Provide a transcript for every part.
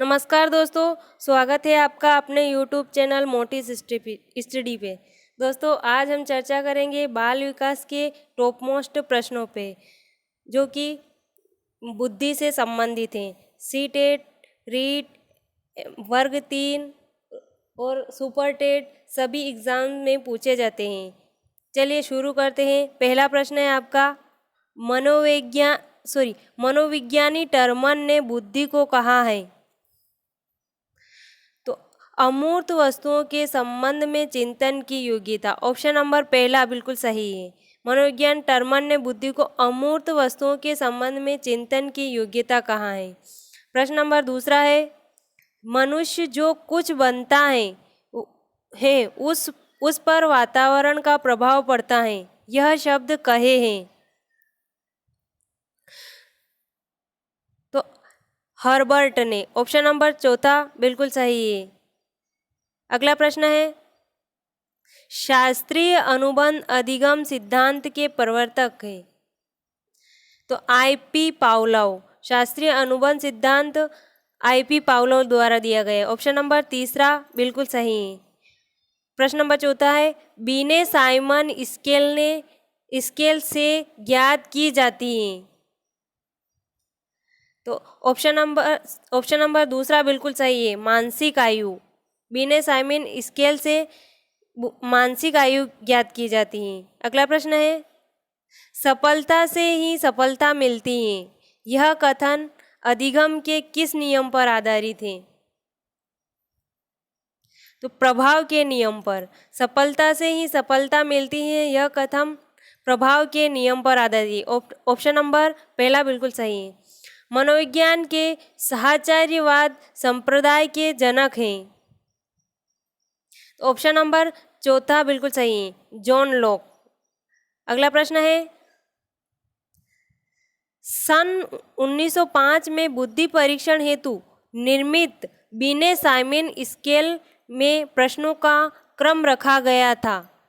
नमस्कार दोस्तों, स्वागत है आपका अपने यूट्यूब चैनल मोटी स्टडी पे। दोस्तों, आज हम चर्चा करेंगे बाल विकास के टॉप मोस्ट प्रश्नों पे, जो कि बुद्धि से संबंधित हैं। सी टेट, रीट, वर्ग 3 और सुपर टेट सभी एग्ज़ाम में पूछे जाते हैं। चलिए शुरू करते हैं। पहला प्रश्न है आपका, मनोविज्ञानी टर्मन ने बुद्धि को कहा है। तो अमूर्त वस्तुओं के संबंध में चिंतन की योग्यता। ऑप्शन नंबर पहला बिल्कुल सही है। मनोविज्ञान टर्मन ने बुद्धि को अमूर्त वस्तुओं के संबंध में चिंतन की योग्यता कहा है। प्रश्न नंबर दूसरा है, मनुष्य जो कुछ बनता है उस पर वातावरण का प्रभाव पड़ता है। यह शब्द कहे हैं। तो हर्बर्ट ने। ऑप्शन नंबर चौथा बिल्कुल सही है। अगला प्रश्न है, शास्त्रीय अनुबंध अधिगम सिद्धांत के प्रवर्तक है। तो आई.पी. पावलोव। शास्त्रीय अनुबंध सिद्धांत आई.पी. पावलोव द्वारा दिया गया है। ऑप्शन नंबर तीसरा बिल्कुल सही है। प्रश्न नंबर चौथा है, बीने साइमन स्केल से ज्ञात की जाती है। तो ऑप्शन नंबर दूसरा बिल्कुल सही है, मानसिक आयु। बीने साइमन स्केल से मानसिक आयु ज्ञात की जाती है। अगला प्रश्न है, सफलता से ही सफलता मिलती है। यह कथन अधिगम के किस नियम पर आधारित है? तो प्रभाव के नियम पर। सफलता से ही सफलता मिलती है, यह कथन प्रभाव के नियम पर आधारित है। ऑप्शन नंबर पहला बिल्कुल सही है। मनोविज्ञान के साहचर्यवाद संप्रदाय के जनक हैं। ऑप्शन नंबर चौथा बिल्कुल सही है, जॉन लॉक। अगला प्रश्न है, सन 1905 में बुद्धि परीक्षण हेतु निर्मित बीने साइमन स्केल में प्रश्नों का क्रम रखा गया था।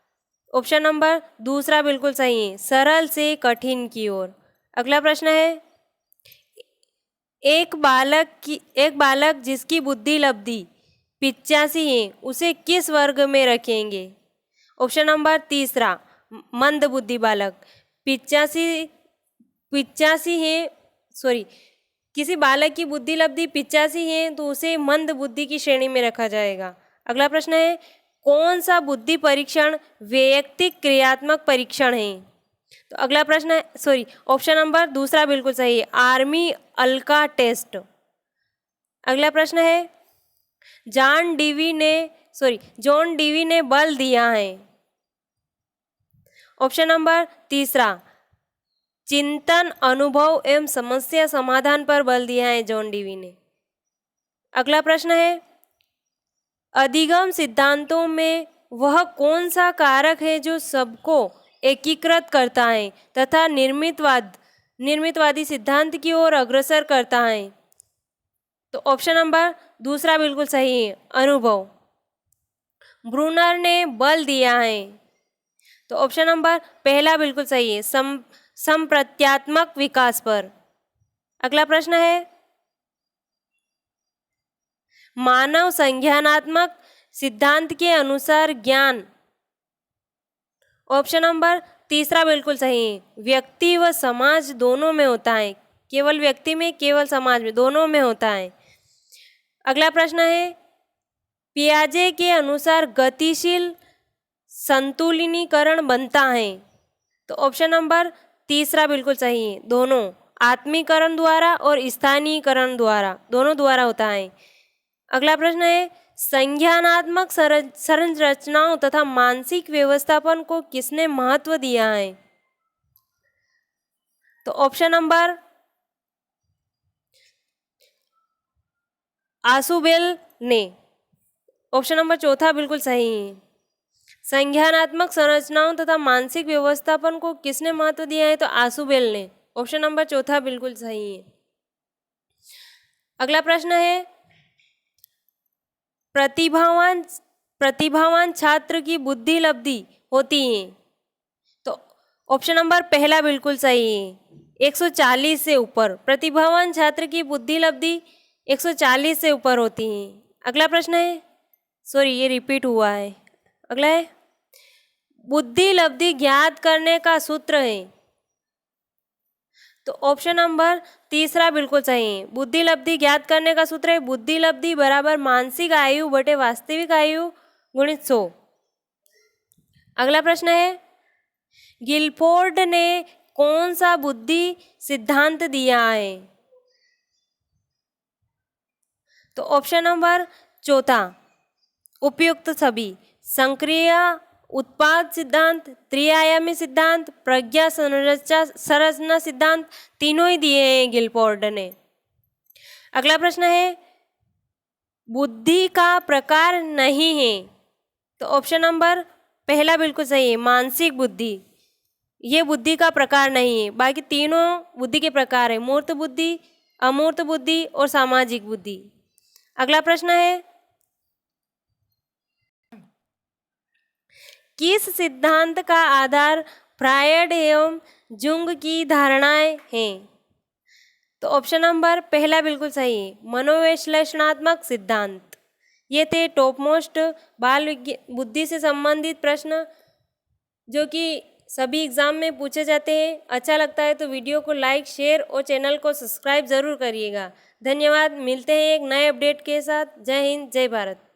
ऑप्शन नंबर दूसरा बिल्कुल सही है, सरल से कठिन की ओर। अगला प्रश्न है, एक बालक जिसकी बुद्धि लब्धि 85 है, उसे किस वर्ग में रखेंगे? ऑप्शन नंबर तीसरा, मंद बुद्धि बालक। 85 है, किसी बालक की बुद्धि लब्धि 85 है तो उसे मंद बुद्धि की श्रेणी में रखा जाएगा। अगला प्रश्न है, कौन सा बुद्धि परीक्षण वैयक्तिक क्रियात्मक परीक्षण है? तो अगला प्रश्न है, ऑप्शन नंबर दूसरा बिल्कुल सही है, आर्मी अल्का टेस्ट। अगला प्रश्न है, जॉन डीवी ने बल दिया है। ऑप्शन नंबर तीसरा, चिंतन, अनुभव एवं समस्या समाधान पर बल दिया है जॉन डीवी ने। अगला प्रश्न है, अधिगम सिद्धांतों में वह कौन सा कारक है जो सबको एकीकृत करता है तथा निर्मितवादी सिद्धांत की ओर अग्रसर करता है? तो ऑप्शन नंबर दूसरा बिल्कुल सही है, अनुभव। ब्रूनर ने बल दिया है। तो ऑप्शन नंबर पहला बिल्कुल सही है, संप्रत्यात्मक विकास पर। अगला प्रश्न है, मानव संज्ञानात्मक सिद्धांत के अनुसार ज्ञान। ऑप्शन नंबर तीसरा बिल्कुल सही है, व्यक्ति व समाज दोनों में होता है। केवल व्यक्ति में, केवल समाज में, दोनों में होता है। अगला प्रश्न है, पियाजे के अनुसार गतिशील संतुलिनीकरण बनता है। तो ऑप्शन नंबर तीसरा बिल्कुल सही है, दोनों, आत्मीकरण द्वारा और स्थानीयकरण द्वारा, दोनों द्वारा होता है। अगला प्रश्न है, संज्ञानात्मक संरचनाओं तथा मानसिक व्यवस्थापन को किसने महत्व दिया है? तो ऑप्शन नंबर आसुबेल ने। ऑप्शन नंबर चौथा बिल्कुल सही है। संज्ञानात्मक संरचनाओं तथा मानसिक व्यवस्थापन को किसने महत्व दिया है? तो आसुबेल ने। ऑप्शन नंबर चौथा बिल्कुल सही है। अगला प्रश्न है, प्रतिभावान छात्र की बुद्धि लब्धि होती है। तो ऑप्शन नंबर पहला बिल्कुल सही है, 140 से ऊपर। प्रतिभावान छात्र की बुद्धि लब्धि 140 से ऊपर होती हैं। अगला प्रश्न है, सॉरी ये रिपीट हुआ है। अगला है, बुद्धि लब्धि ज्ञात करने का सूत्र है। तो ऑप्शन नंबर तीसरा बिल्कुल सही है। बुद्धि लब्धि ज्ञात करने का सूत्र है बुद्धि लब्धि बराबर मानसिक आयु बटे वास्तविक आयु गुणित 100। अगला प्रश्न है, गिलफोर्ड ने कौन सा बुद्धि सिद्धांत दिया है? तो ऑप्शन नंबर चौथा, उपयुक्त सभी, संक्रिया उत्पाद सिद्धांत, त्रिआयामी सिद्धांत, प्रज्ञा संरचना सिद्धांत, तीनों ही दिए हैं गिलफोर्ड ने। अगला प्रश्न है, बुद्धि का प्रकार नहीं है। तो ऑप्शन नंबर पहला बिल्कुल सही है, मानसिक बुद्धि। ये बुद्धि का प्रकार नहीं है, बाकी तीनों बुद्धि के प्रकार है, मूर्त बुद्धि, अमूर्त बुद्धि और सामाजिक बुद्धि। अगला प्रश्न है, किस सिद्धांत का आधार फ्रायड एवं जुंग की धारणाएं हैं? तो ऑप्शन नंबर पहला बिल्कुल सही है, मनोविश्लेषणात्मक सिद्धांत। ये थे टॉप मोस्ट बाल बुद्धि से संबंधित प्रश्न जो कि सभी एग्जाम में पूछे जाते हैं। अच्छा लगता है तो वीडियो को लाइक, शेयर और चैनल को सब्सक्राइब ज़रूर करिएगा। धन्यवाद। मिलते हैं एक नए अपडेट के साथ। जय हिंद, जय भारत।